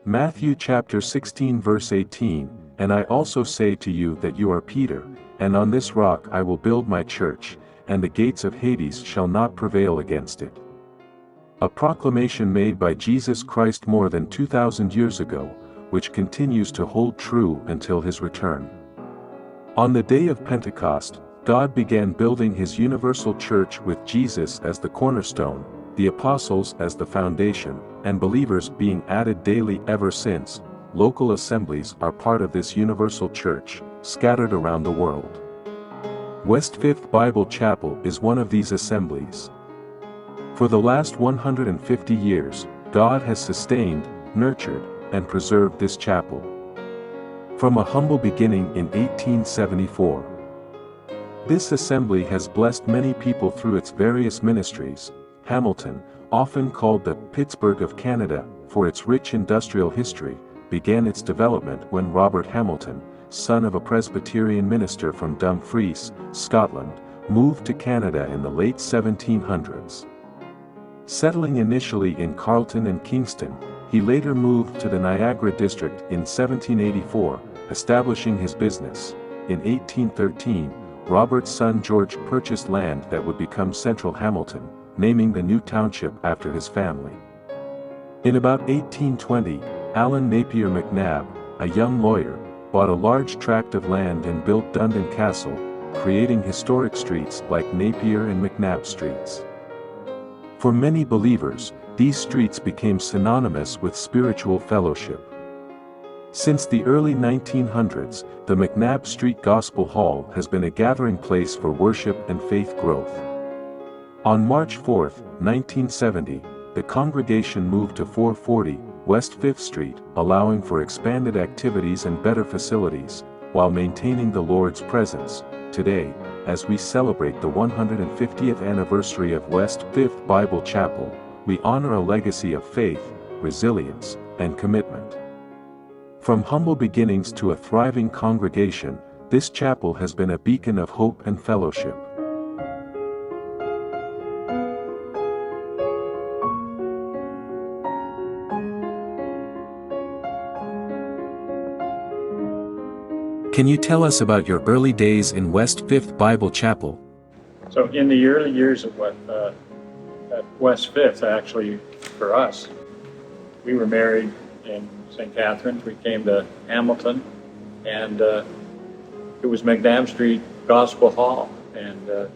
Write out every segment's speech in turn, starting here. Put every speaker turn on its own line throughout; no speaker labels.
Matthew chapter 16 verse 18, "And I also say to you that you are Peter, and on this rock I will build my church, and the gates of Hades shall not prevail against it." A proclamation made by Jesus Christ more than 2,000 years ago, which continues to hold true until his return. On the day of Pentecost, God began building his universal church with Jesus as the cornerstone, the apostles as the foundation, and believers being added daily ever since. Local assemblies are part of this universal church, scattered around the world. West Fifth Bible Chapel is one of these assemblies. For the last 150 years, God has sustained, nurtured, and preserved this chapel. From a humble beginning in 1874, this assembly has blessed many people through its various ministries. Hamilton, often called the Pittsburgh of Canada, for its rich industrial history, began its development when Robert Hamilton, son of a Presbyterian minister from Dumfries, Scotland, moved to Canada in the late 1700s. Settling initially in Carleton and Kingston, he later moved to the Niagara district in 1784, establishing his business. In 1813, Robert's son George purchased land that would become Central Hamilton, naming the new township after his family. In about 1820, Allan Napier McNabb, a young lawyer, bought a large tract of land and built Dundon Castle, creating historic streets like Napier and McNabb streets. For many believers, these streets became synonymous with spiritual fellowship. Since the early 1900s, the McNabb Street Gospel Hall has been a gathering place for worship and faith growth. On March 4, 1970, the congregation moved to 440 West 5th Street, allowing for expanded activities and better facilities, while maintaining the Lord's presence. Today, as we celebrate the 150th anniversary of West 5th Bible Chapel, we honor a legacy of faith, resilience, and commitment. From humble beginnings to a thriving congregation, this chapel has been a beacon of hope and fellowship. Can you tell us about your early days in West 5th Bible Chapel?
So in the early years of at West 5th, actually, for us, we were married in St. Catharines. We came to Hamilton, and it was McNabb Street Gospel Hall, and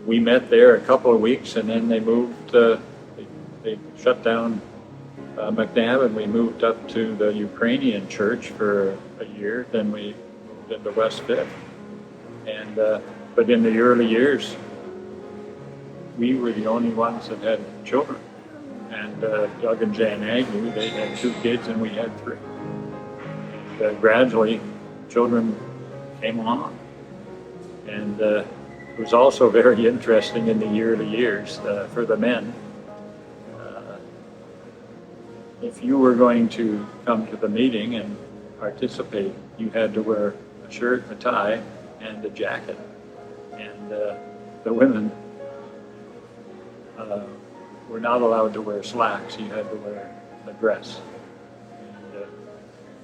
we met there a couple of weeks, and then they moved, they shut down McNabb, and we moved up to the Ukrainian church for a year. Then we moved into West 5th, and but in the early years, we were the only ones that had children. And Doug and Jan Agnew, they had 2 kids and we had 3. And gradually, children came along. And it was also very interesting in the early years for the men. If you were going to come to the meeting and participate, you had to wear a shirt, a tie, and a jacket. And the women were not allowed to wear slacks. You had to wear a dress, and,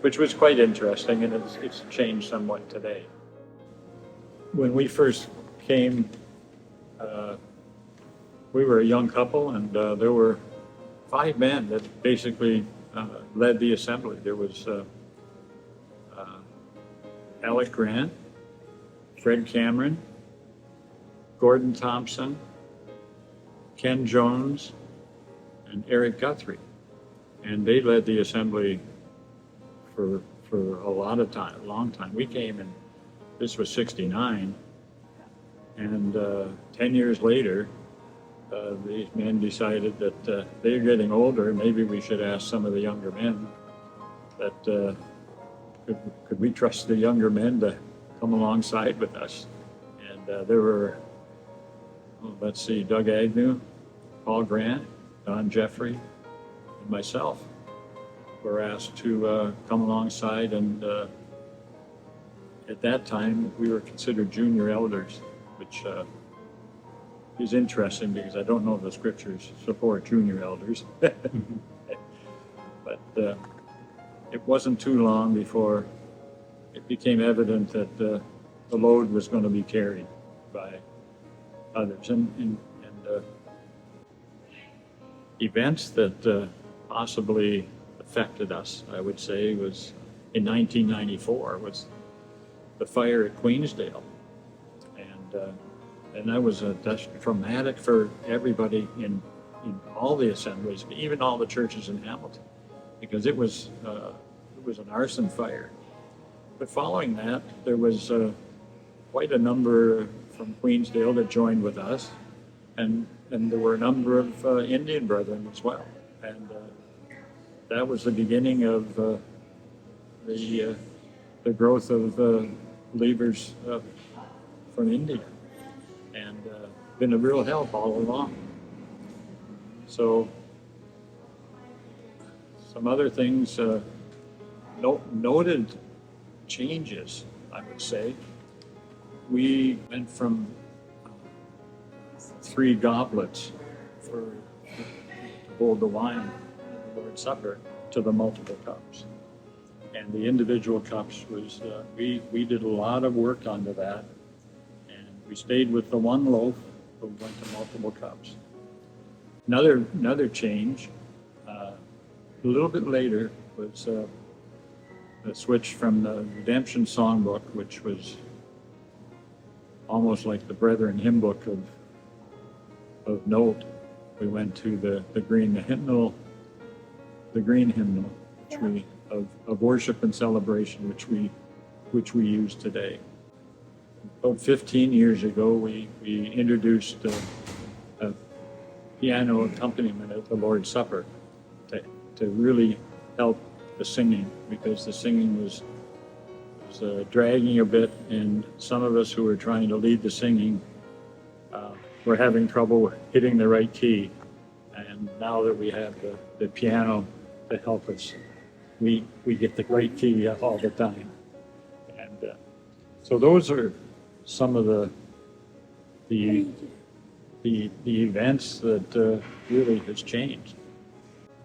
which was quite interesting, and it's changed somewhat today. When we first came, we were a young couple, and there were 5 men that basically led the assembly. There was Alec Grant, Fred Cameron, Gordon Thompson, Ken Jones, and Eric Guthrie. And they led the assembly for a lot of time, a long time. We came in, this was 69, and 10 years later, these men decided that they're getting older, maybe we should ask some of the younger men that could we trust the younger men to come alongside with us. And there were, let's see, Doug Agnew, Paul Grant, Don Jeffrey, and myself were asked to come alongside, and at that time we were considered junior elders, which is interesting because I don't know if the scriptures support junior elders. But But it wasn't too long before it became evident that the load was going to be carried by others. And events that possibly affected us, I would say, was in 1994 was the fire at Queensdale. And that was that's traumatic for everybody in all the assemblies, even all the churches in Hamilton, because it was an arson fire. But following that, there was quite a number from Queensdale that joined with us, and there were a number of Indian brethren as well. And that was the beginning of the growth of believers from India, and been a real help all along. So some other things, noted changes, I would say. We went from 3 goblets to hold the wine at the Lord's Supper to the multiple cups. And the individual cups was, we did a lot of work onto that. And we stayed with the 1 loaf, but went to multiple cups. Another change, a little bit later, was the switch from the Redemption Songbook, which was almost like the Brethren hymn book of note. We went to the green hymnal, which we of worship and celebration, which we use today. About 15 years ago, we introduced a piano accompaniment at the Lord's Supper to really help the singing, because the singing was dragging a bit, and some of us who were trying to lead the singing were having trouble hitting the right key. And now that we have the piano to help us, we get the right key all the time. And so those are some of the events that really has changed.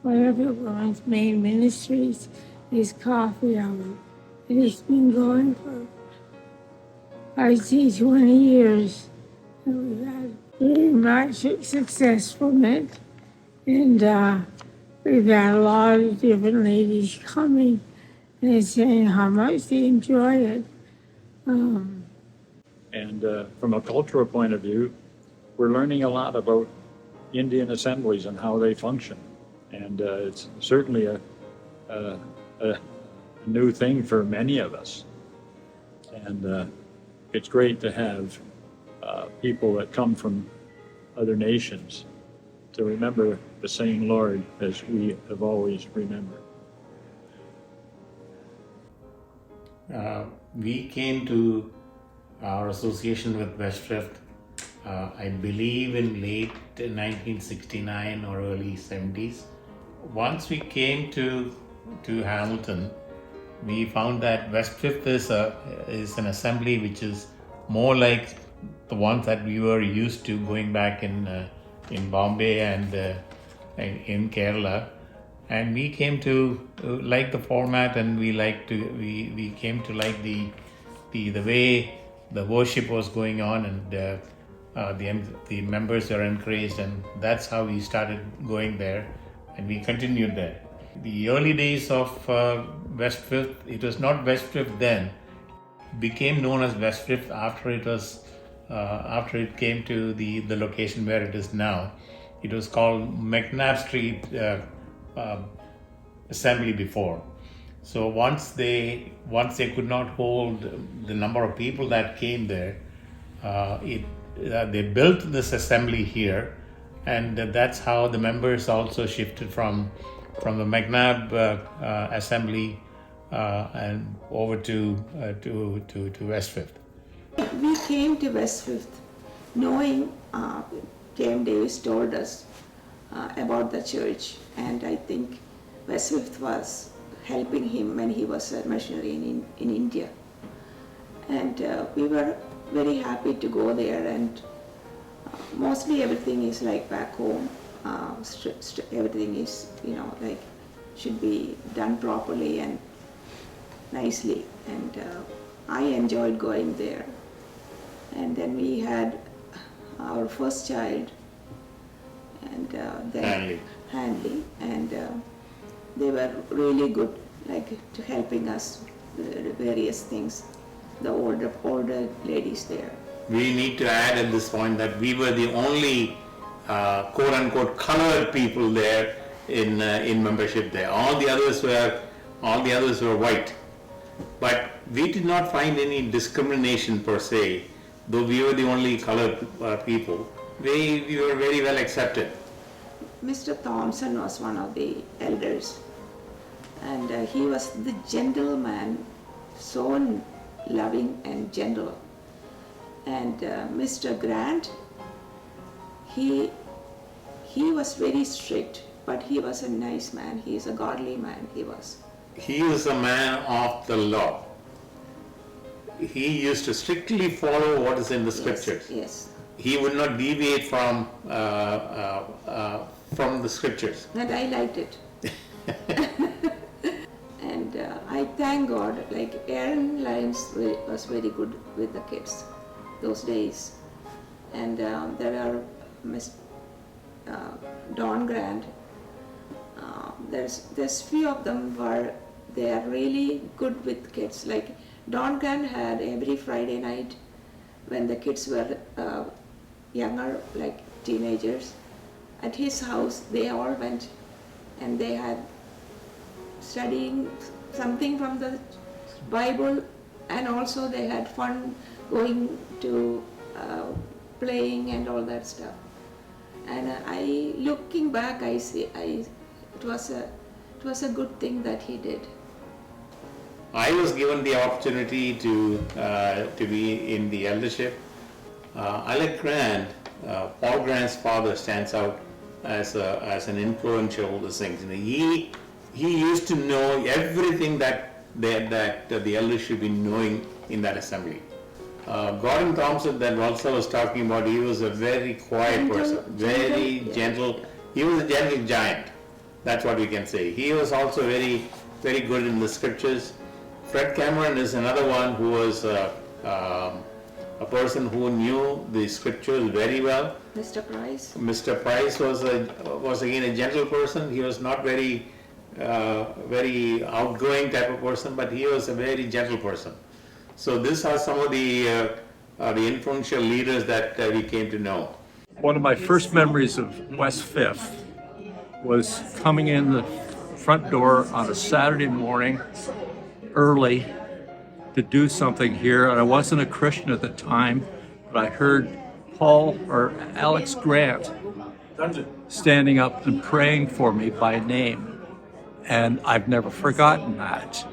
One of everyone's main ministries is coffee hour. It has been going for, I see, 20 years. And we've had very much success from it. And we've had a lot of different ladies coming and saying how much they enjoy it.
And from a cultural point of view, we're learning a lot about Indian assemblies and how they function. And it's certainly a new thing for many of us. And it's great to have people that come from other nations to remember the same Lord as we have always remembered.
We came to our association with Westrift, I believe in late 1969 or early 70s. Once we came to Hamilton, we found that Westrift is an assembly which is more like the ones that we were used to going back in Bombay and in Kerala. And we came to like the format, and we came to like the way the worship was going on, and the members were encouraged, and that's how we started going there, and we continued there. The early days of Westrift, it was not Westrift then, became known as Westrift after it came to the location where it is now. It was called McNabb Street Assembly before. So once they could not hold the number of people that came there, they built this assembly here, and that's how the members also shifted from the McNabb assembly and over to Westrift.
We came to Westrift knowing J.M. Davis told us about the church, and I think Westrift was helping him when he was a missionary in India. And we were very happy to go there, and mostly everything is like back home. Everything is, like should be done properly and nicely. And I enjoyed going there. And then we had our first child, and then Hanley, and they were really good, like to helping us with various things. The older ladies there.
We need to add at this point that we were the only quote unquote colored people there in membership there. All the others were white. But we did not find any discrimination per se, though we were the only colored people. We were very well accepted.
Mr. Thompson was one of the elders, and he was the gentleman, so loving and gentle. And Mr. Grant, he was very strict, but he was a nice man. He is a godly man.
He was a man of the law. He used to strictly follow what is in the scriptures.
Yes.
He would not deviate from the scriptures.
And I liked it. And I thank God, like Aaron Lyons was very good with the kids those days. And there are Miss Dawn Grant. There's few of them they are really good with kids. Like Dawn Grant had every Friday night when the kids were younger, like teenagers, at his house they all went and they had studying something from the Bible, and also they had fun going to playing and all that stuff. And looking back, I see it was a good thing that he did.
I was given the opportunity to be in the eldership. Alec Grant, Paul Grant's father, stands out as an influential thing. He used to know everything that the elders should be knowing in that assembly. Gordon Thompson, that Valsa was talking about, he was a very quiet person, very gentle. He was a gentle giant. That's what we can say. He was also very, very good in the scriptures. Fred Cameron is another one who was a person who knew the scriptures very well.
Mr. Price.
Mr. Price was again a gentle person. He was not very outgoing type of person, but he was a very gentle person. So these are some of the influential leaders that we came to know.
One of my first memories of West Fifth was coming in the front door on a Saturday morning early to do something here, and I wasn't a Christian at the time, but I heard Paul or Alex Grant standing up and praying for me by name, and I've never forgotten that.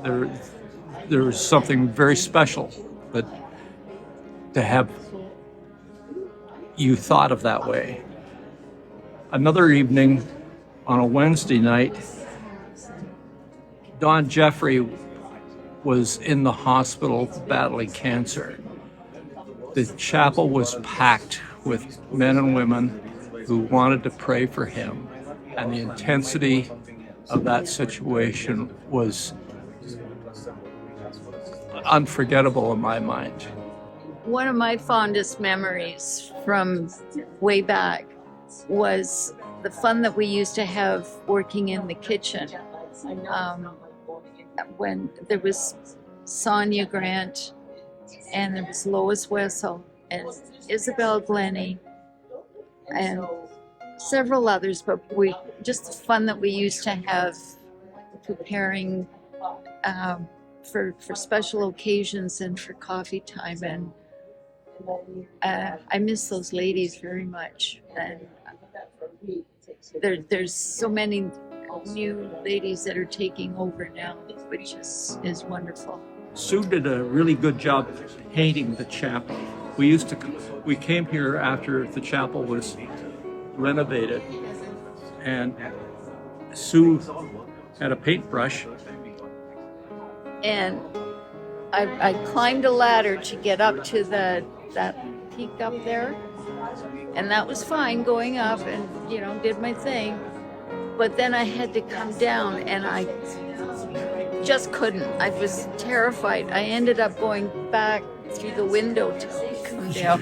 There was something very special, but to have you thought of that way. Another evening on a Wednesday night, Don Jeffrey was in the hospital battling cancer. The chapel was packed with men and women who wanted to pray for him, and the intensity of that situation was unforgettable in my mind.
One of my fondest memories from way back was the fun that we used to have working in the kitchen. When there was Sonia Grant, and there was Lois Wessel, and Isabel Glennie, and several others, but just the fun that we used to have preparing for special occasions and for coffee time, and I miss those ladies very much. And there's so many new ladies that are taking over now, which is wonderful.
Sue did a really good job painting the chapel. We came here after the chapel was renovated, and Sue had a paintbrush.
And I climbed a ladder to get up to that peak up there, and that was fine going up, and did my thing. But then I had to come down, and I just couldn't. I was terrified. I ended up going back through the window to come down.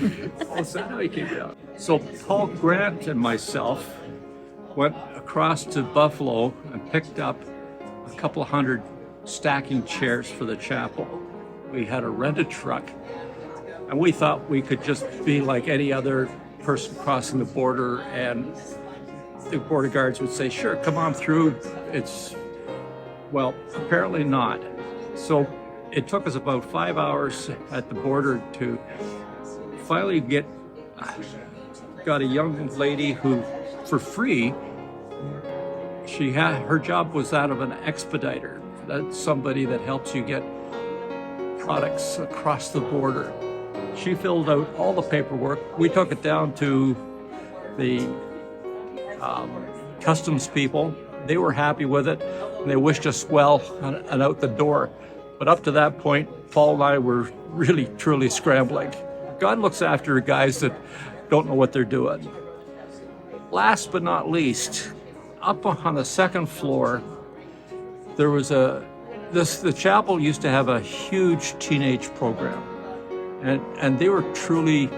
Is that how he came down? So Paul Grant and myself went across to Buffalo and picked up a couple of hundred stacking chairs for the chapel. We had a rented truck, and we thought we could just be like any other person crossing the border, and the border guards would say, sure, come on through. Well, apparently not. So it took us about 5 hours at the border to finally got a young lady who, for free, her job was that of an expediter. That's somebody that helps you get products across the border. She filled out all the paperwork. We took it down to the customs people. They were happy with it, and they wished us well and out the door. But up to that point, Paul and I were really, truly scrambling. God looks after guys that don't know what they're doing. Last but not least, up on the second floor, there was the chapel used to have a huge teenage program. And they were truly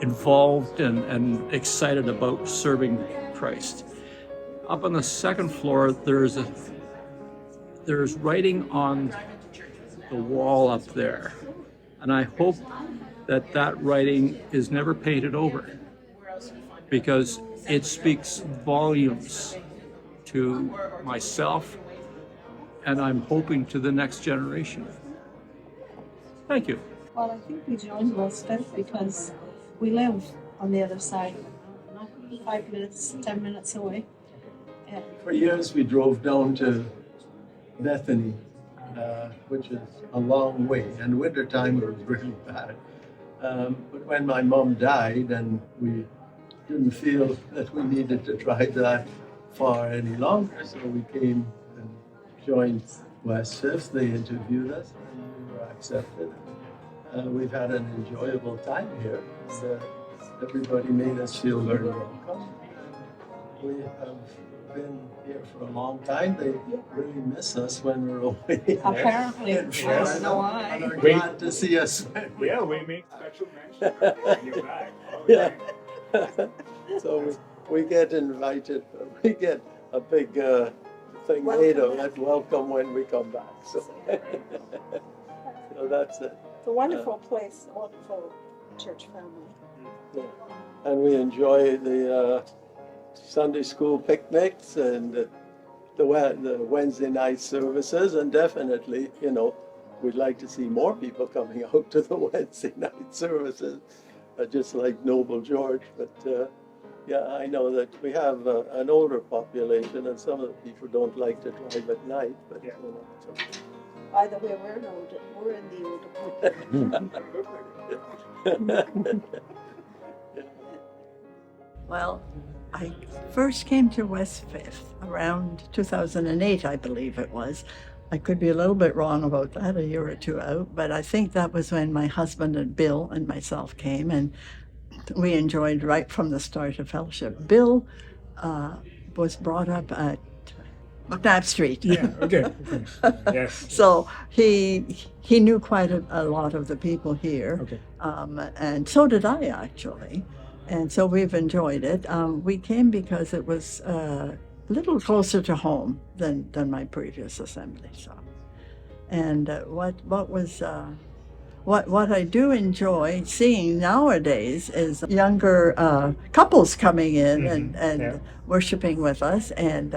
involved and excited about serving Christ. Up on the second floor, there's writing on the wall up there. And I hope that writing is never painted over, because it speaks volumes to myself, and I'm hoping to the next generation. Thank you.
Well, I think we joined West Fifth because we live on the other side, not 5 minutes, 10 minutes away. And
For years, we drove down to Bethany, which is a long way. And wintertime, it was really bad. But when my mom died, and we didn't feel that we needed to drive that far any longer, so we came and joined West Fifth. They interviewed us, and we were accepted. We've had an enjoyable time here. Everybody made us feel very welcome. We have been here for a long time. They really miss us when we're away.
apparently,
And
yes, no,
and
I.
are glad to see us.
Yeah, we make special mention when you're back.
Yeah. So we get invited, we get a big thing made of that welcome when we come back. So, so that's it.
It's a wonderful place, a wonderful church family.
Yeah. And we enjoy the Sunday school picnics and the Wednesday night services, and definitely, we'd like to see more people coming out to the Wednesday night services, just like Noble George. But yeah, I know that we have an older population, and some of the people don't like to drive at night. But so.
By the way, we're in the older group.
Well, I first came to West Fifth around 2008, I believe it was. I could be a little bit wrong about that, a year or two out, but I think that was when my husband and Bill and myself came, and we enjoyed right from the start of fellowship. Bill was brought up at McNabb Street.
Yeah, okay. Yes.
So he knew quite a lot of the people here,
Okay.
And so did I actually. And so we've enjoyed it. We came because it was a little closer to home than my previous assembly. So, and what I do enjoy seeing nowadays is younger couples coming in and worshiping with us. And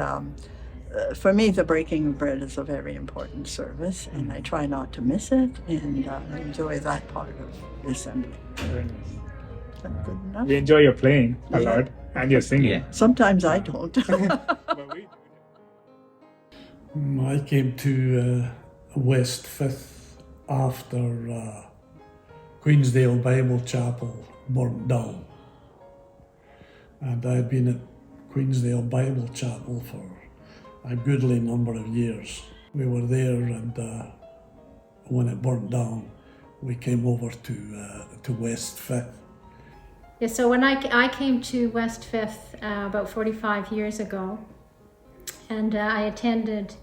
for me, the breaking of bread is a very important service, and I try not to miss it, and enjoy that part of the assembly.
Very nice.
Is that good enough?
We enjoy your playing a
Yeah.
lot and your singing.
Sometimes I don't.
But we
I came to West Fifth after Queensdale Bible Chapel burnt down. And I'd been at Queensdale Bible Chapel for a goodly number of years. We were there, and when it burnt down, we came over to West Fifth.
Yeah, so when I came to West Fifth about 45 years ago, and I attended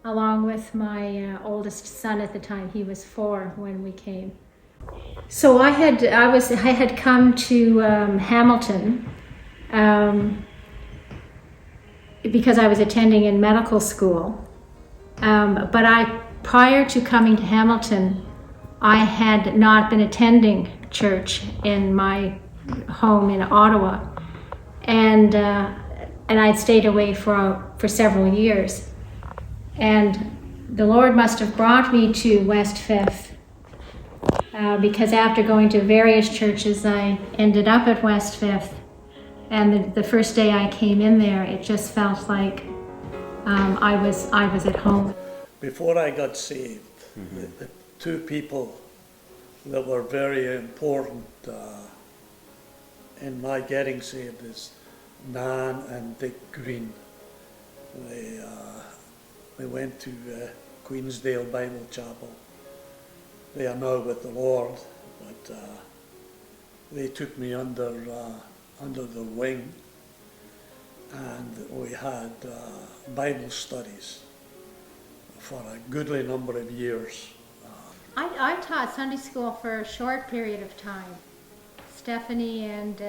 along with my oldest son at the time. He was 4 when we came. So I had come to Hamilton because I was attending in medical school. But prior to coming to Hamilton, I had not been attending church in my home in Ottawa, and I'd stayed away for several years. And the Lord must have brought me to West Fifth because after going to various churches, I ended up at West Fifth. And the first day I came in there, it just felt like I was at home.
Before I got saved, the two people that were very important in my getting saved is Nan and Dick Green. They went to Queensdale Bible Chapel. They are now with the Lord, but they took me under their wing, and we had Bible studies for a goodly number of years.
I taught Sunday school for a short period of time. Stephanie and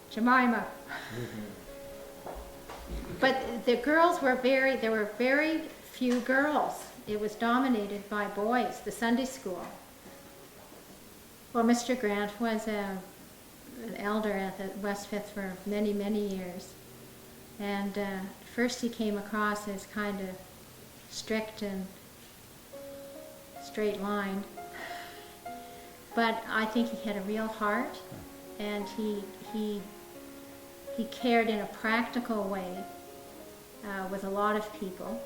Jemima. But the girls were there were very few girls. It was dominated by boys, the Sunday school. Well, Mr. Grant was an elder at the West Fifth for many, many years. And first he came across as kind of strict and straight-lined. But I think he had a real heart, and he cared in a practical way with a lot of people.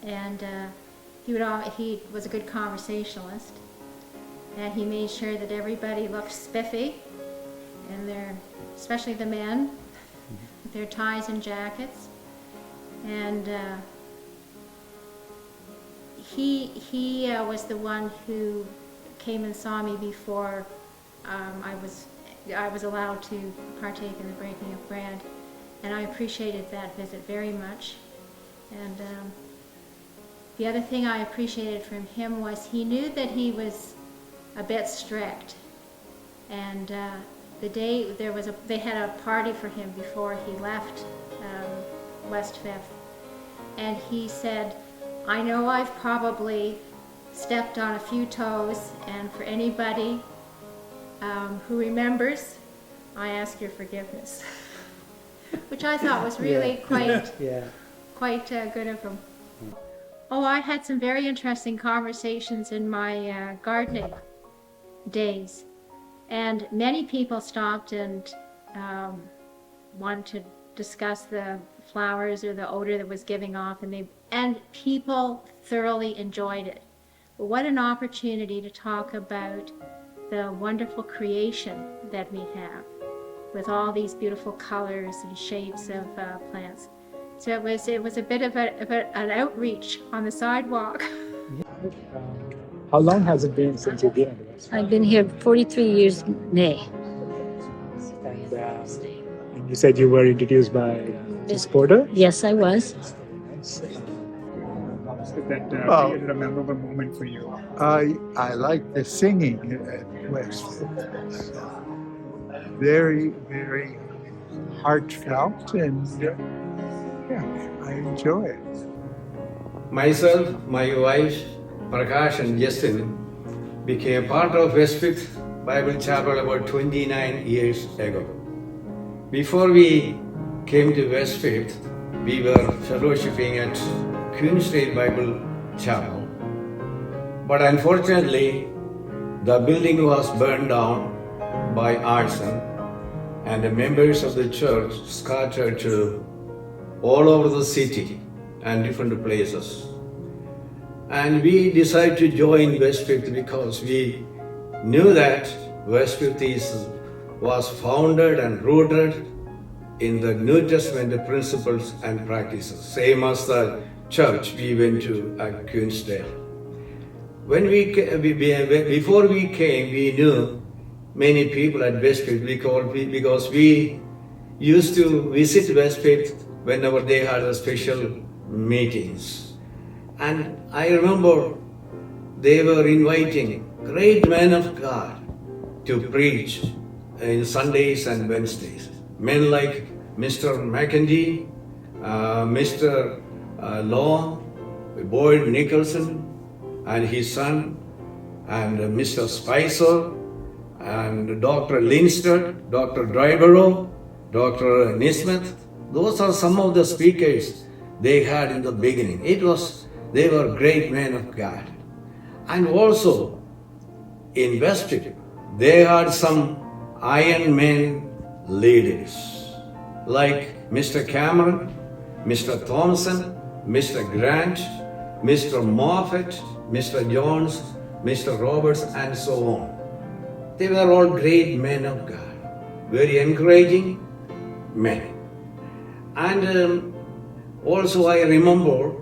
And he was a good conversationalist, and he made sure that everybody looked spiffy, and especially the men, with their ties and jackets. And he was the one who came and saw me before I was allowed to partake in the breaking of bread, and I appreciated that visit very much. And the other thing I appreciated from him was he knew that he was a bit strict, and the day they had a party for him before he left West Fifth, and he said, "I know I've probably stepped on a few toes, and for anybody who remembers, I ask your forgiveness," which I thought was really quite good of him. Oh, I had some very interesting conversations in my gardening days, and many people stopped and wanted to discuss the flowers or the odor that was giving off, and people thoroughly enjoyed it. But what an opportunity to talk about the wonderful creation that we have with all these beautiful colors and shapes of plants. So it was a bit of an outreach on the sidewalk.
How long has it been since you've been in the West?
I've been here 43 years May.
And you said you were introduced by Miss Porter?
Yes, I was.
That created a memorable moment for you.
I like the singing at Westfield. Very, very heartfelt, and I enjoy it.
Myself, my wife, Prakash and Justin became part of West Fifth Bible Chapel about 29 years ago. Before we came to West Fifth, we were fellowshipping at Queensdale Bible Chapel. But unfortunately, the building was burned down by arson, and the members of the church scattered to all over the city and different places. And we decided to join West Fifth because we knew that West Fifth was founded and rooted in the New Testament principles and practices, same as the church we went to at Queensdale. Before we came, we knew many people at Westfield because we used to visit Westfield whenever they had a special meetings. And I remember they were inviting great men of God to preach in Sundays and Wednesdays. Men like Mr. McKenzie, Mr. Long, Boyd Nicholson and his son, and Mr. Spicer, and Dr. Lindstedt, Dr. Dryborough, Dr. Nismith. Those are some of the speakers they had in the beginning. They were great men of God. And also in Westfield, they had some Iron Men leaders like Mr. Cameron, Mr. Thompson, Mr. Grant, Mr. Moffat, Mr. Jones, Mr. Roberts, and so on. They were all great men of God, very encouraging men. And also I remember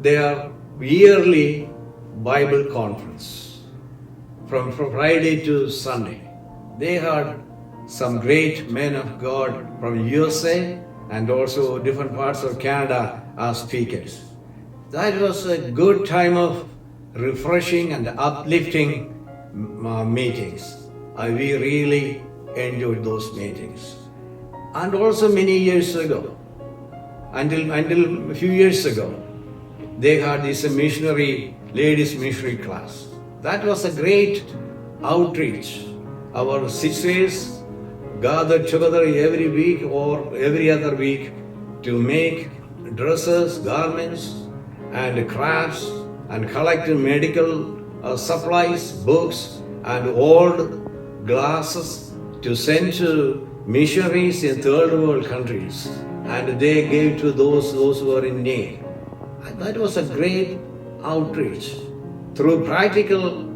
their yearly Bible conference from Friday to Sunday. They had some great men of God from USA and also different parts of Canada as speakers. That was a good time of refreshing and uplifting meetings. We really enjoyed those meetings. And also many years ago, until a few years ago, they had this ladies missionary class. That was a great outreach. Our sisters gathered together every week or every other week to make dresses, garments, and crafts, and collect medical supplies, books, and old glasses to send to missionaries in third world countries. And they gave to those who were in need. And that was a great outreach. Through practical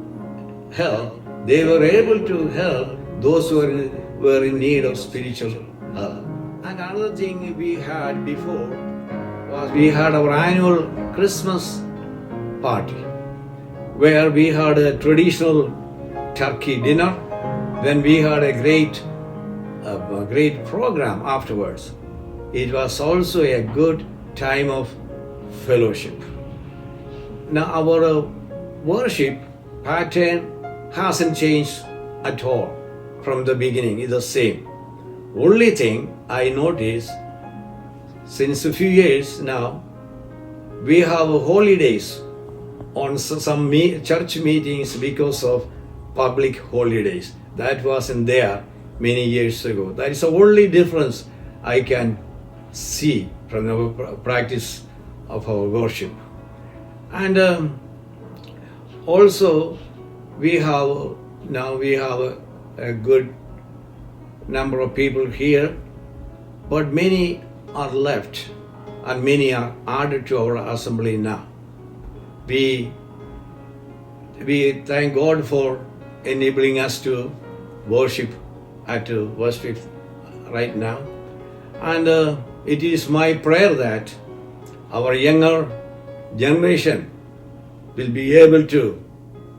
help, they were able to help those who were in need of spiritual help. And another thing we had before was we had our annual Christmas party, where we had a traditional turkey dinner. Then we had a great program afterwards. It was also a good time of fellowship. Now our worship pattern hasn't changed at all from the beginning. It's the same. Only thing I noticed since a few years now, we have holidays on some church meetings because of public holidays. That wasn't there many years ago. That is the only difference I can see from the practice of our worship. And also we have a good number of people here, but many are left and many are added to our assembly now. We thank God for enabling us to worship at Westfield right now. And it is my prayer that our younger generation will be able to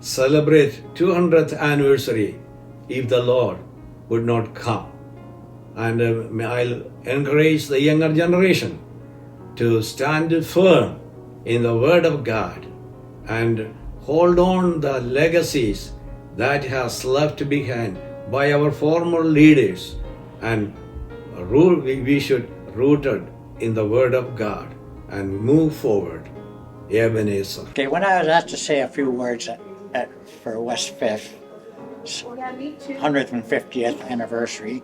celebrate 200th anniversary if the Lord would not come. And I'll encourage the younger generation to stand firm in the Word of God and hold on the legacies that has left behind by our former leaders, and we should rooted in the Word of God and move forward. Ebenezer.
Okay, when I was asked to say a few words for West Fifth 150th anniversary,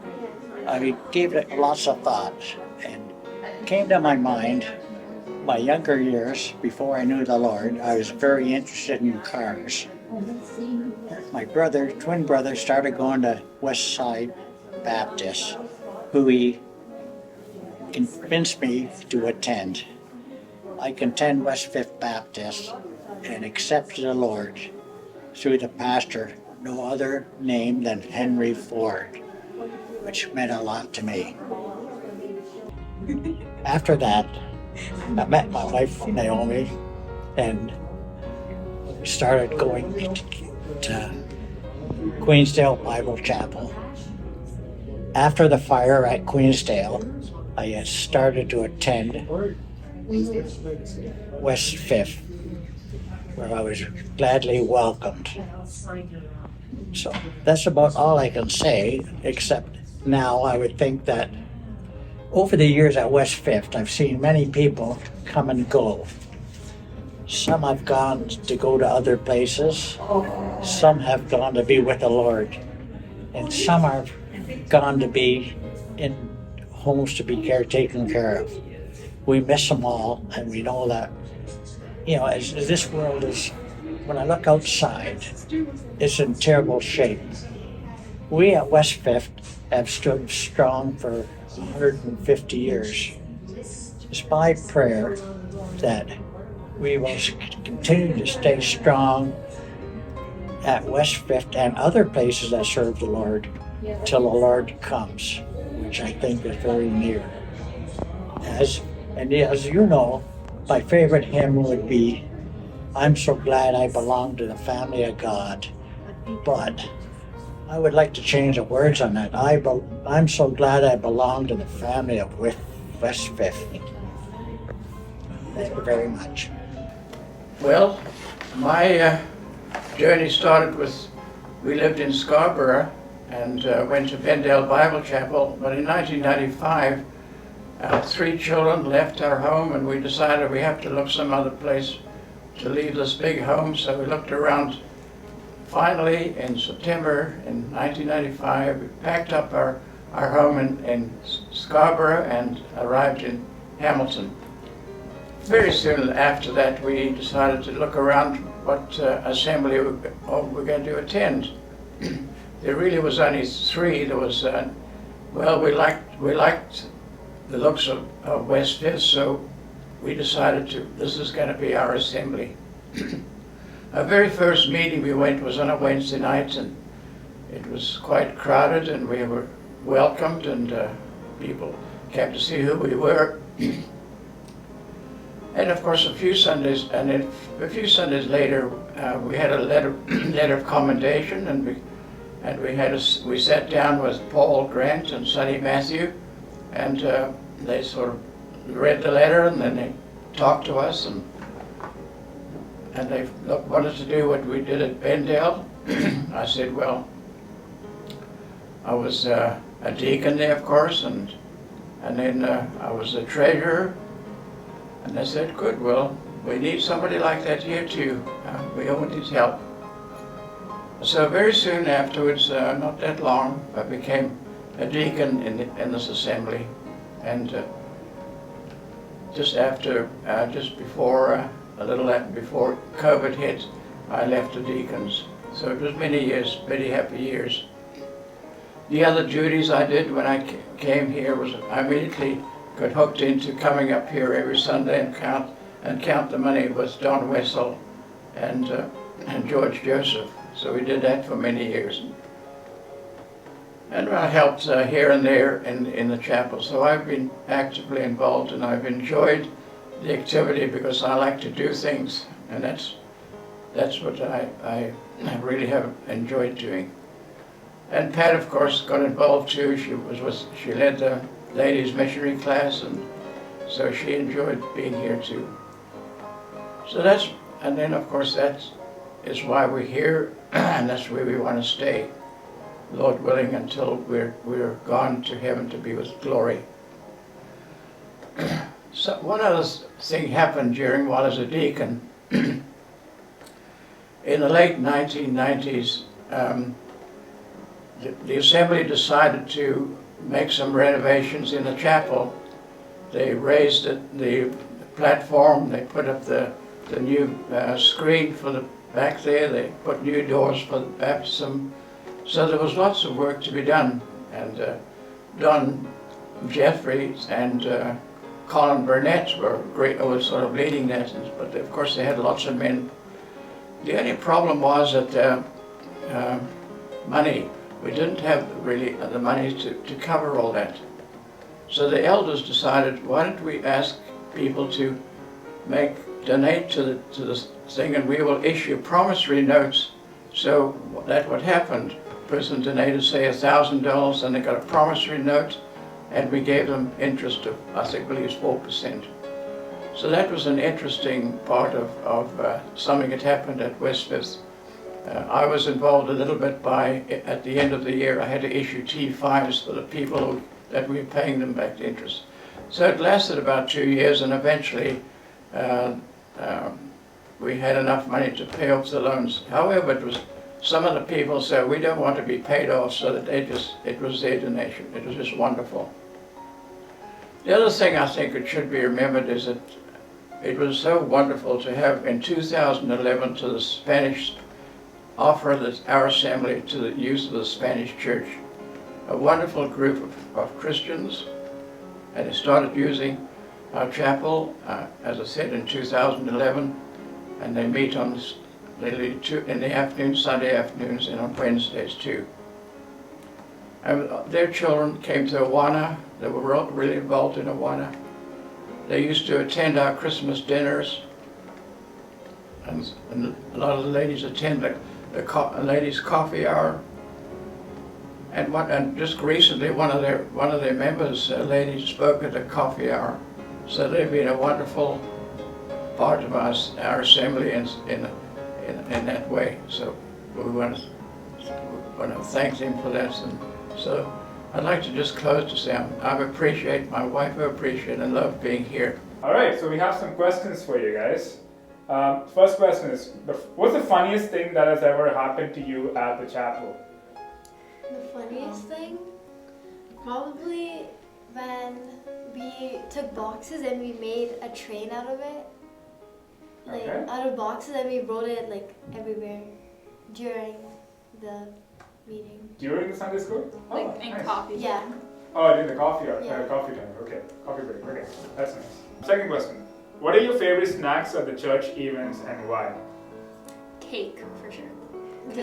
I gave it lots of thought, and it came to my mind my younger years before I knew the Lord. I was very interested in cars. My twin brother started going to West Side Baptist, who he convinced me to attend. I attended West Fifth Baptist and accepted the Lord through the pastor, no other name than Henry Ford, which meant a lot to me. After that, I met my wife Naomi and started going to Queensdale Bible Chapel. After the fire at Queensdale, I had started to attend West 5th, where I was gladly welcomed. So that's about all I can say, except now I would think that over the years at West 5th, I've seen many people come and go. Some have gone to go to other places, some have gone to be with the Lord, and some have gone to be in homes to be taken care of. We miss them all, and we know that, as this world is, when I look outside, it's in terrible shape. We at West 5th have stood strong for 150 years. It's my prayer that we will continue to stay strong at West 5th and other places that serve the Lord till the Lord comes, which I think is very near. As you know, my favorite hymn would be, "I'm so glad I belong to the family of God," but I would like to change the words on that. I'm so glad I belong to the family of West 5th. Thank you very much.
Well, my journey started with, we lived in Scarborough and went to Bendale Bible Chapel, but in 1995, 3 children left our home and we decided we have to look some other place to leave this big home, so we looked around. Finally, in September in 1995, we packed up our home in Scarborough and arrived in Hamilton. Very soon after that, we decided to look around what assembly we're going to attend. There really was only 3. There was, we liked the looks of West 5th, so we decided this is going to be our assembly. Our very first meeting we went was on a Wednesday night, and it was quite crowded, and we were welcomed, and people came to see who we were. And of course, a few Sundays later, we had a letter of commendation, and we sat down with Paul Grant and Sonny Matthew, and they sort of read the letter, and then they talked to us, and they wanted to do what we did at Bendale. I said, well, I was a deacon there, of course, and then I was a treasurer. And they said, good, well, we need somebody like that here too. We all need help. So very soon afterwards, not that long, I became a deacon in this assembly. And just before COVID hit, I left the deacons. So it was many years, many happy years. The other duties I did when I came here was I immediately got hooked into coming up here every Sunday and count the money with Don Wessel and George Joseph. So we did that for many years. And I helped here and there in the chapel. So I've been actively involved, and I've enjoyed the activity because I like to do things, and that's what I really have enjoyed doing. And Pat, of course, got involved too. She led the ladies' missionary class, and so she enjoyed being here too. So and then of course that is why we're here, and that's where we want to stay, Lord willing, until we're gone to heaven to be with glory. So one other thing happened while I was a deacon. In the late 1990s, the assembly decided to make some renovations in the chapel. They raised the platform, they put up the new screen for the back there, they put new doors for the baptism. So there was lots of work to be done. And Don Jeffries and Colin Burnett were sort of leading that, but of course they had lots of men. The only problem was that money. We didn't have really the money to cover all that. So the elders decided, why don't we ask people to donate to the thing, and we will issue promissory notes. So that what happened, person donated, say, $1,000, and they got a promissory note, and we gave them interest of, I believe, 4%. So that was an interesting part of something that happened at West Fifth. I was involved a little bit at the end of the year, I had to issue T5s for the people that we were paying them back the interest. So it lasted about 2 years, and eventually we had enough money to pay off the loans. However, some of the people said, we don't want to be paid off, so that it was their donation. It was just wonderful. The other thing I think it should be remembered is that it was so wonderful to have in 2011 to the Spanish offer our assembly to the use of the Spanish church. A wonderful group of Christians, and they started using our chapel, as I said, in 2011, and they meet on in the afternoon, Sunday afternoons, and on Wednesdays too. And their children came to Awana. They were really involved in Awana. They used to attend our Christmas dinners, and a lot of the ladies attend the ladies' coffee hour. And just recently, one of their members, ladies, spoke at the coffee hour. So they've been a wonderful part of our assembly in that way. So we want to thank them for that. And so I'd like to just close to say I appreciate, my wife appreciate, and love being here.
All right, so we have some questions for you guys. First question is, what's the funniest thing that has ever happened to you at the chapel?
The funniest thing? Probably when we took boxes and we made a train out of it. Like,
Okay.
out of boxes, and we wrote it like everywhere during the meeting.
During the Sunday school?
Like
Oh,
in
nice.
coffee. Yeah.
Oh, during the coffee hour,
Yeah.
coffee time. Okay, coffee break. Okay, that's nice. Second question: what are your favorite snacks at the church events and why?
Cake, for sure.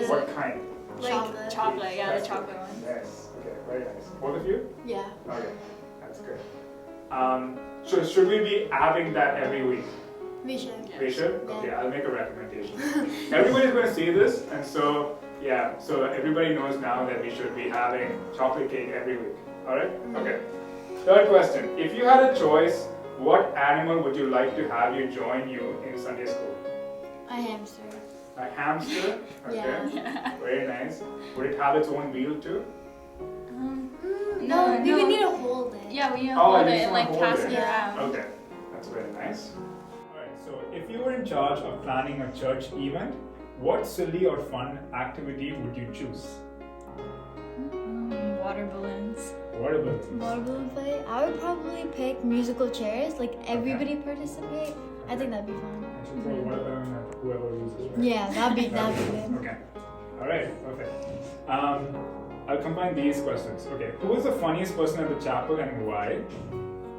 What kind?
Like chocolate, yeah,
That's
the chocolate
good.
one.
Nice. Okay, very nice. Both of you?
Yeah.
Okay, that's good. So should we be having that every week?
We should.
We should?
Yeah.
Okay, I'll make a recommendation. Everybody's going to see this, and so, yeah, so everybody knows now that we should be having chocolate cake every week. Alright? Okay. Third question. If you had a choice, what animal would you like to have you join you in Sunday school?
A hamster.
A hamster? Okay.
Yeah.
Very nice. Would it have its own wheel too?
No, we would need to hold it.
Yeah, we need to
Oh,
hold
you
it
just
and
wanna
like
hold
pass
it.
it around.
Okay, that's very nice. Alright, so if you were in charge of planning a church event, what silly or fun activity would you choose?
Water balloons.
Water balloons.
Water balloon play. I would probably pick musical chairs, like everybody participate. I think that'd be fun.
And so throw water balloon at whoever loses, right?
Yeah, that'd be good.
Okay. Alright, perfect. I'll combine these questions. Okay, who is the funniest person at the chapel and why?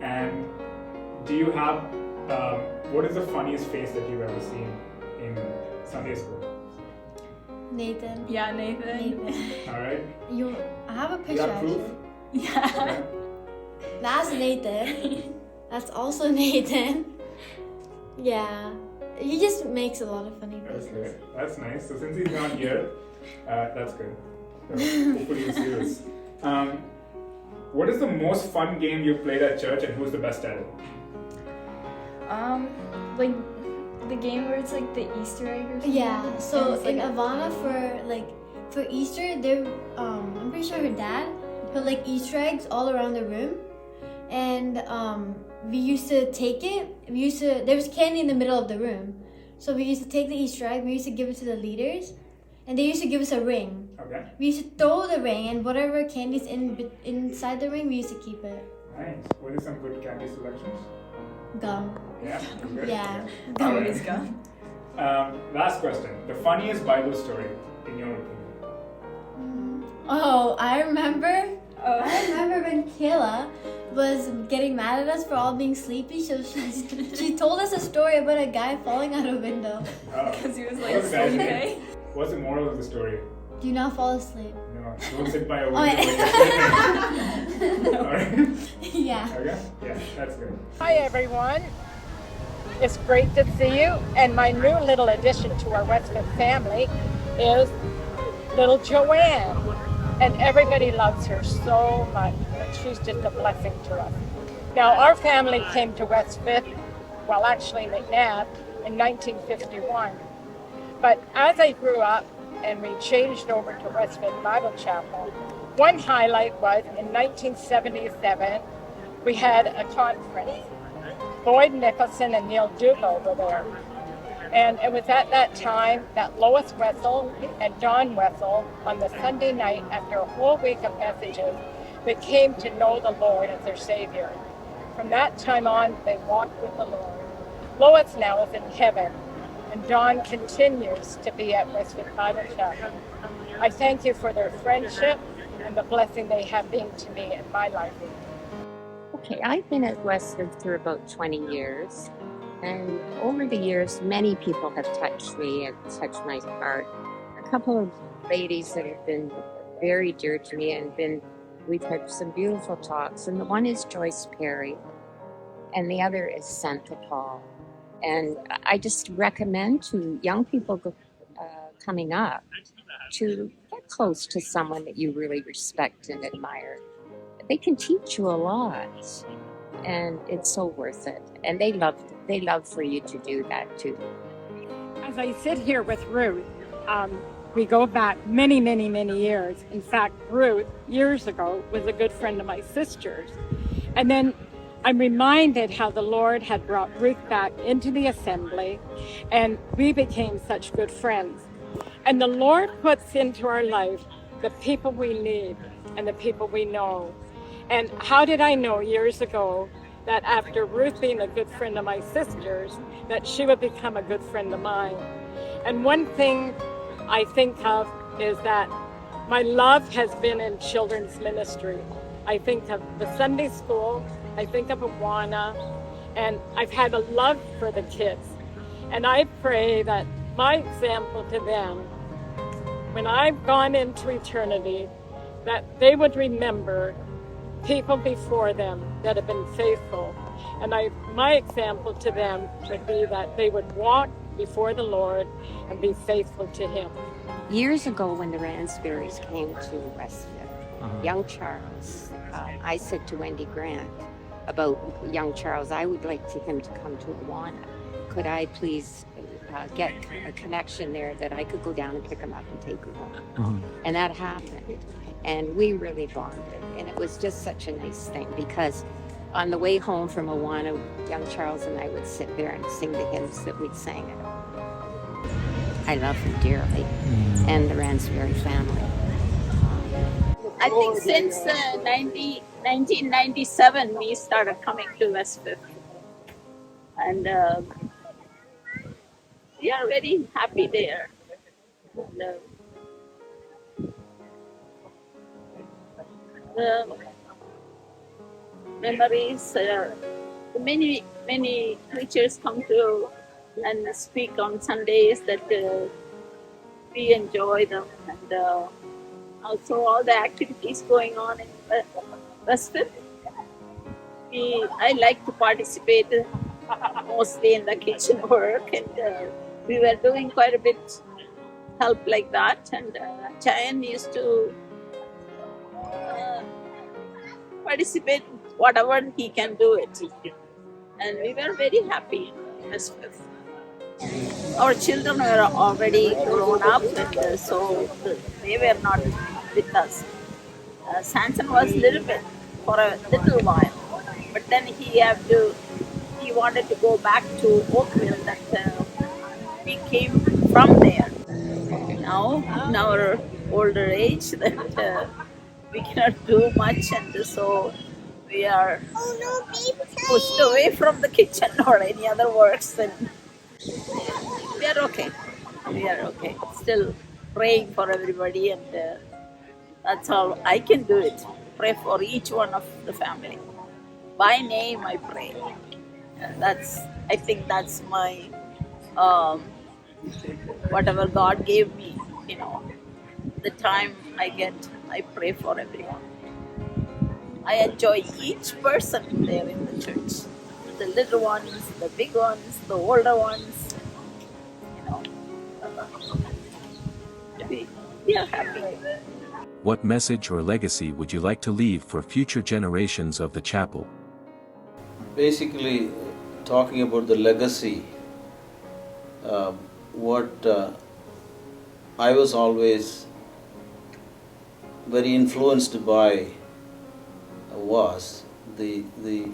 And do you have, what is the funniest face that you've ever seen in Sunday school?
Nathan.
Yeah, Nathan.
Alright.
I have a
You
picture
have proof?
actually. Yeah.
Okay.
That's Nathan. That's also Nathan. Yeah. He just makes a lot of funny faces.
Okay, that's nice. So since he's not here, that's good. So hopefully he'll see this. What is the most fun game you've played at church and who's the best at it?
Like the game where it's like the Easter egg or something.
Yeah. So
And it's
in
like
Ivana for Easter, there I'm pretty sure her dad put like Easter eggs all around the room, and we used to take it. There was candy in the middle of the room, so we used to take the Easter egg. We used to give it to the leaders, and they used to give us a ring.
Okay.
We used to throw the ring, and whatever candy's inside the ring, we used to keep it.
Nice. What are some good candy selections?
Gum.
Yeah. Good.
Yeah.
Okay.
Gum
Alright.
is gum.
Last question. The funniest Bible story, in your opinion?
Oh, I remember when Kayla was getting mad at us for all being sleepy. So she told us a story about a guy falling out a window.
Because he was
What
like
was the guy's
sleeping.
name? What's the moral of the story?
Do not fall asleep.
No, don't sit by a window
Oh,
when you're sleeping. Alright?
Yeah.
Okay? Yeah, that's good.
Hi everyone. It's great to see you. And my new little addition to our Westford family is little Joanne. and everybody loves her so much. And she's just a blessing to us. Now, our family came to West Fifth, well, actually McNabb, in 1951. But as I grew up and we changed over to West Fifth Bible Chapel, one highlight was in 1977, we had a conference. Boyd Nicholson and Neil Dougal were there. And it was at that time that Lois Wessel and Don Wessel, on the Sunday night after a whole week of messages, they came to know the Lord as their Savior. From that time on, they walked with the Lord. Lois now is in heaven, and Don continues to be at Westford Bible Chapel. I thank you for their friendship and the blessing they have been to me in my life.
Okay, I've been at Westford for about 20 years, and over the years, many people have touched me and touched my heart. A couple of ladies that have been very dear to me and we've had some beautiful talks, and the one is Joyce Perry, and the other is Santa Paul. And I just recommend to young people coming up to get close to someone that you really respect and admire. They can teach you a lot, and it's so worth it. And they love for you to do that too.
As I sit here with Ruth, we go back many, many, many years. In fact, Ruth, years ago, was a good friend of my sister's. And then I'm reminded how the Lord had brought Ruth back into the assembly, and we became such good friends. And the Lord puts into our life the people we need and the people we know. And how did I know years ago that after Ruth being a good friend of my sister's, that she would become a good friend of mine? And one thing I think of is that my love has been in children's ministry. I think of the Sunday school, I think of Awana, and I've had a love for the kids. And I pray that my example to them, when I've gone into eternity, that they would remember people before them that have been faithful. And my example to them would be that they would walk before the Lord and be faithful to Him.
Years ago, when the Ransberries came to Westfield, young Charles, I said to Wendy Grant about young Charles, I would like him to come to Awana. Could I please get a connection there that I could go down and pick him up and take him home? And that happened. And we really bonded. And it was just such a nice thing, because on the way home from Awana, young Charles and I would sit there and sing the hymns that we'd sang. I love him dearly, and the Ransberry family.
I think since 1997, we started coming to West Fifth. And we are very happy there. And, the memories, many preachers come to and speak on Sundays that we enjoy them, and also all the activities going on in West Fifth. I like to participate mostly in the kitchen work, and we were doing quite a bit help like that, and Chayan used to participate whatever he can do it, and we were very happy in West Fifth. Our children were already grown up, and so they were not with us. Sanson was a little bit for a little while, but then he wanted to go back to Oakville, that we came from there. Now, in our older age, that we cannot do much, and so we are pushed away from the kitchen or any other works, and we are okay. We are okay. Still praying for everybody, and that's all I can do it. Pray for each one of the family. By name, I pray. I think that's my, whatever God gave me, the time I get, I pray for everyone. I enjoy each person there in the church. The little ones, the big ones, the older ones. We are happy.
what message or legacy would you like to leave for future generations of the chapel?
Basically, talking about the legacy, what I was always very influenced by was the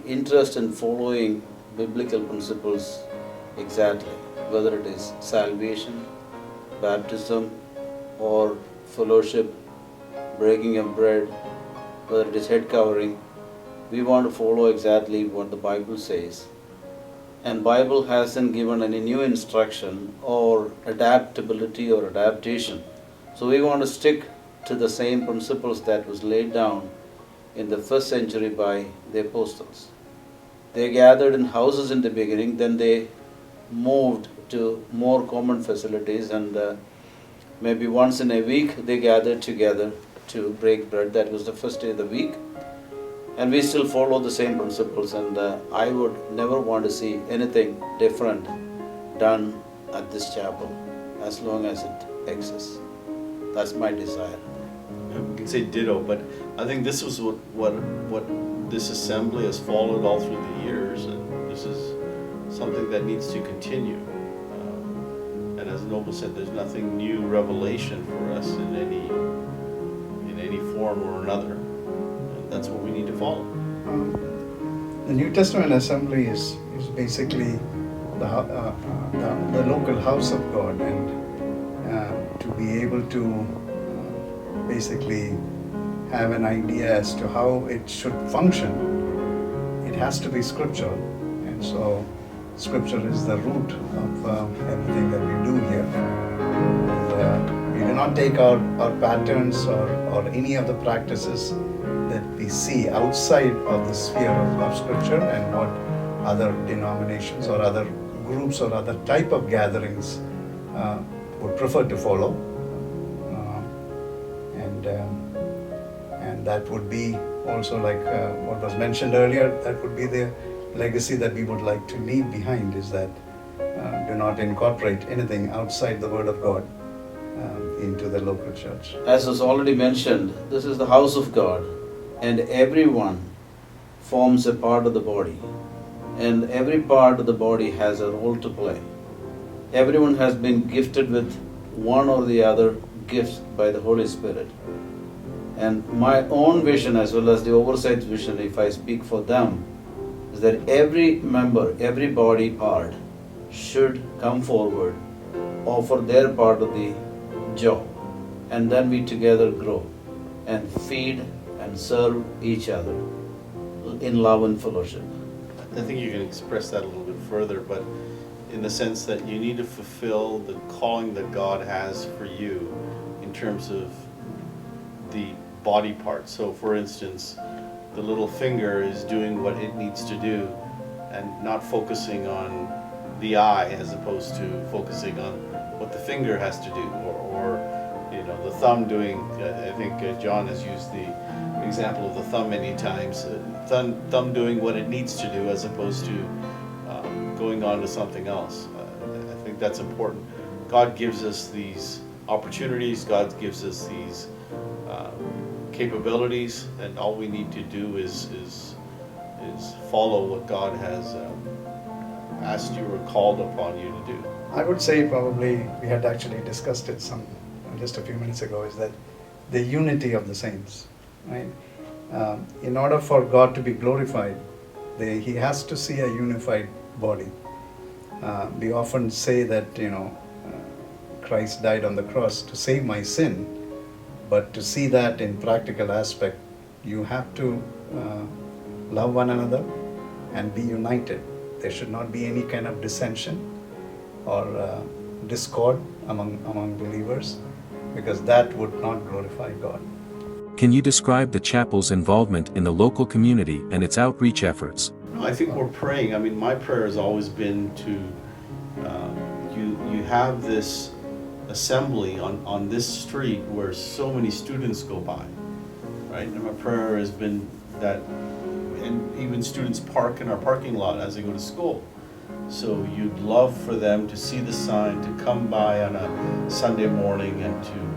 interest in following biblical principles exactly, whether it is salvation, baptism, or fellowship, breaking of bread, whether it is head covering. We want to follow exactly what the Bible says. And Bible hasn't given any new instruction or adaptability or adaptation. So we want to stick to the same principles that was laid down in the first century by the apostles. They gathered in houses in the beginning, then they moved to more common facilities, and maybe once in a week they gathered together to break bread. That was the first day of the week. And we still follow the same principles, and I would never want to see anything different done at this chapel as long as it exists. That's my desire.
We can say ditto, but I think this was what this assembly has followed all through the years, and this is something that needs to continue. And as Noble said, there's nothing new revelation for us in any form or another. That's what we need to follow.
The New Testament assembly is basically the local house of God, and to be able to basically have an idea as to how it should function, it has to be scriptural. And so scripture is the root of everything that we do here. And, we do not take our patterns or any of the practices that we see outside of the sphere of scripture and what other denominations or other groups or other type of gatherings would prefer to follow. And that would be also like what was mentioned earlier, that would be the legacy that we would like to leave behind, is that do not incorporate anything outside the Word of God into the local church.
As was already mentioned, this is the house of God, and everyone forms a part of the body, and every part of the body has a role to play. Everyone has been gifted with one or the other gifts by the Holy Spirit. And my own vision, as well as the oversight's vision, if I speak for them, is that every member, every body part should come forward, offer their part of the job, and then we together grow and feed and serve each other in love and fellowship.
I think you can express that a little bit further, but in the sense that you need to fulfill the calling that God has for you in terms of the body parts. So for instance, the little finger is doing what it needs to do and not focusing on the eye as opposed to focusing on what the finger has to do, or you know, the thumb doing, I think John has used the example of the thumb many times, thumb doing what it needs to do as opposed to going on to something else. I think that's important. God gives us these opportunities, God gives us these capabilities, and all we need to do is follow what God has asked you or called upon you to do.
I would say probably we had actually discussed it just a few minutes ago, is that the unity of the saints, right? In order for God to be glorified, He has to see a unified body. We often say that, Christ died on the cross to save my sin, but to see that in practical aspect, you have to love one another and be united. There should not be any kind of dissension or discord among believers, because that would not glorify God.
Can you describe the chapel's involvement in the local community and its outreach efforts?
I think we're praying. I mean, my prayer has always been to, you have this assembly on this street where so many students go by, right? And my prayer has been that, and even students park in our parking lot as they go to school. So you'd love for them to see the sign, to come by on a Sunday morning and to,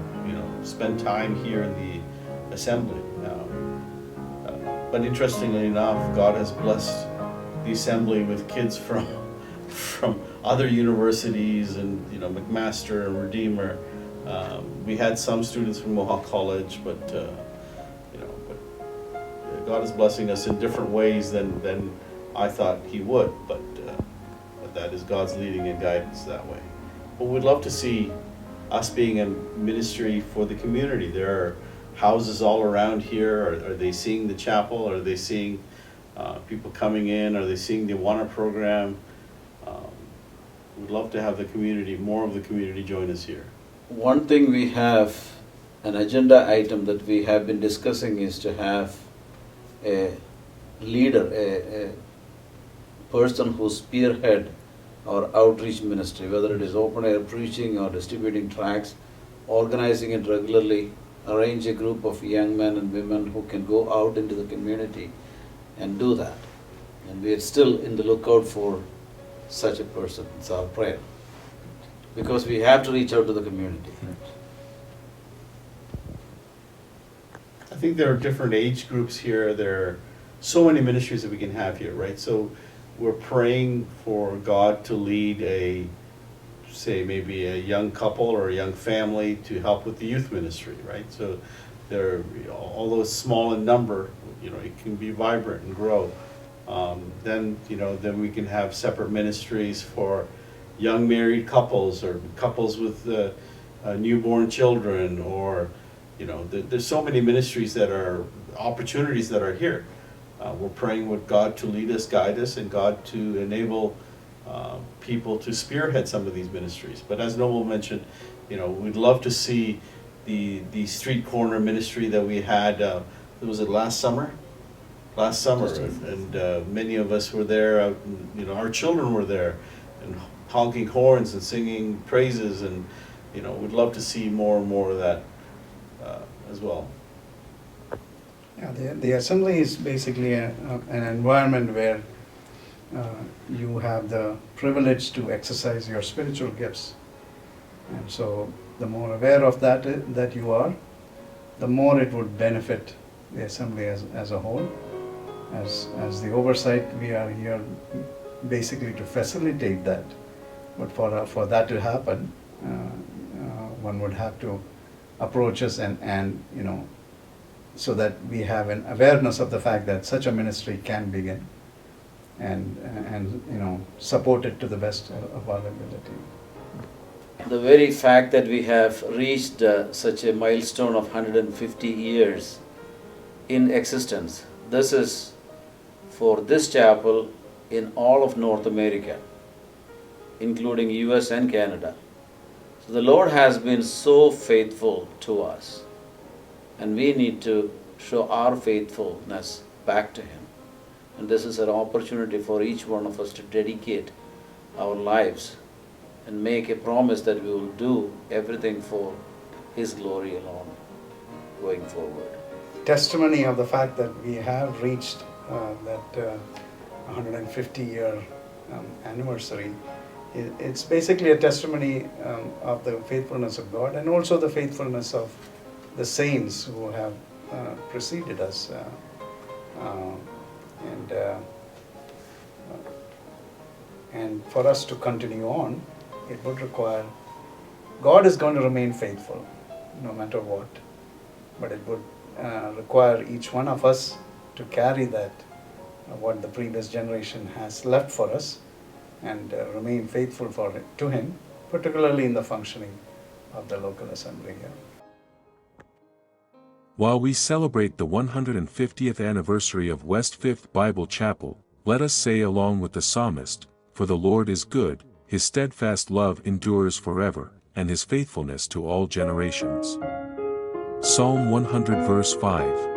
spend time here in the assembly. But interestingly enough, God has blessed the assembly with kids from other universities, and McMaster and Redeemer. We had some students from Mohawk College, but God is blessing us in different ways than I thought He would. But that is God's leading and guidance that way. But we'd love to see us being a ministry for the community. There are houses all around here. Are they seeing the chapel? Are they seeing people coming in? Are they seeing the Awana program? We'd love to have the community, more of the community, join us here.
One thing we have, an agenda item that we have been discussing, is to have a leader, a person who spearhead our outreach ministry, whether it is open air preaching or distributing tracts, organizing it regularly, arrange a group of young men and women who can go out into the community and do that. And we are still in the lookout for such a person. It's our prayer. Because we have to reach out to the community.
I think there are different age groups here. There are so many ministries that we can have here, right? So we're praying for God to lead maybe a young couple or a young family to help with the youth ministry, right? So they're, although it's small in number, it can be vibrant and grow. Then we can have separate ministries for young married couples or couples with newborn children, or there's so many ministries that are opportunities that are here. We're praying with God to lead us, guide us, and God to enable people to spearhead some of these ministries. But as Noble mentioned, we'd love to see the street corner ministry that we had. Was it last summer? Last summer, and many of us were there. Our children were there, and honking horns and singing praises, and we'd love to see more and more of that as well.
Yeah, the assembly is basically an environment where you have the privilege to exercise your spiritual gifts. And so the more aware of that you are, the more it would benefit the assembly as a whole. As the oversight, we are here basically to facilitate that. But for that to happen, one would have to approach us and so that we have an awareness of the fact that such a ministry can begin, and support it to the best of our ability.
The very fact that we have reached such a milestone of 150 years in existence, this is for this chapel in all of North America, including US and Canada. So the Lord has been so faithful to us, and we need to show our faithfulness back to Him. And this is an opportunity for each one of us to dedicate our lives and make a promise that we will do everything for His glory alone going forward.
Testimony of the fact that we have reached that 150-year anniversary. It's basically a testimony of the faithfulness of God, and also the faithfulness of the saints who have preceded us. And for us to continue on, it would require, God is going to remain faithful no matter what, but it would require each one of us to carry that, what the previous generation has left for us, and remain faithful to Him, particularly in the functioning of the local assembly here.
While we celebrate the 150th anniversary of West Fifth Bible Chapel, let us say along with the psalmist, "For the Lord is good, His steadfast love endures forever, and His faithfulness to all generations." Psalm 100 verse 5.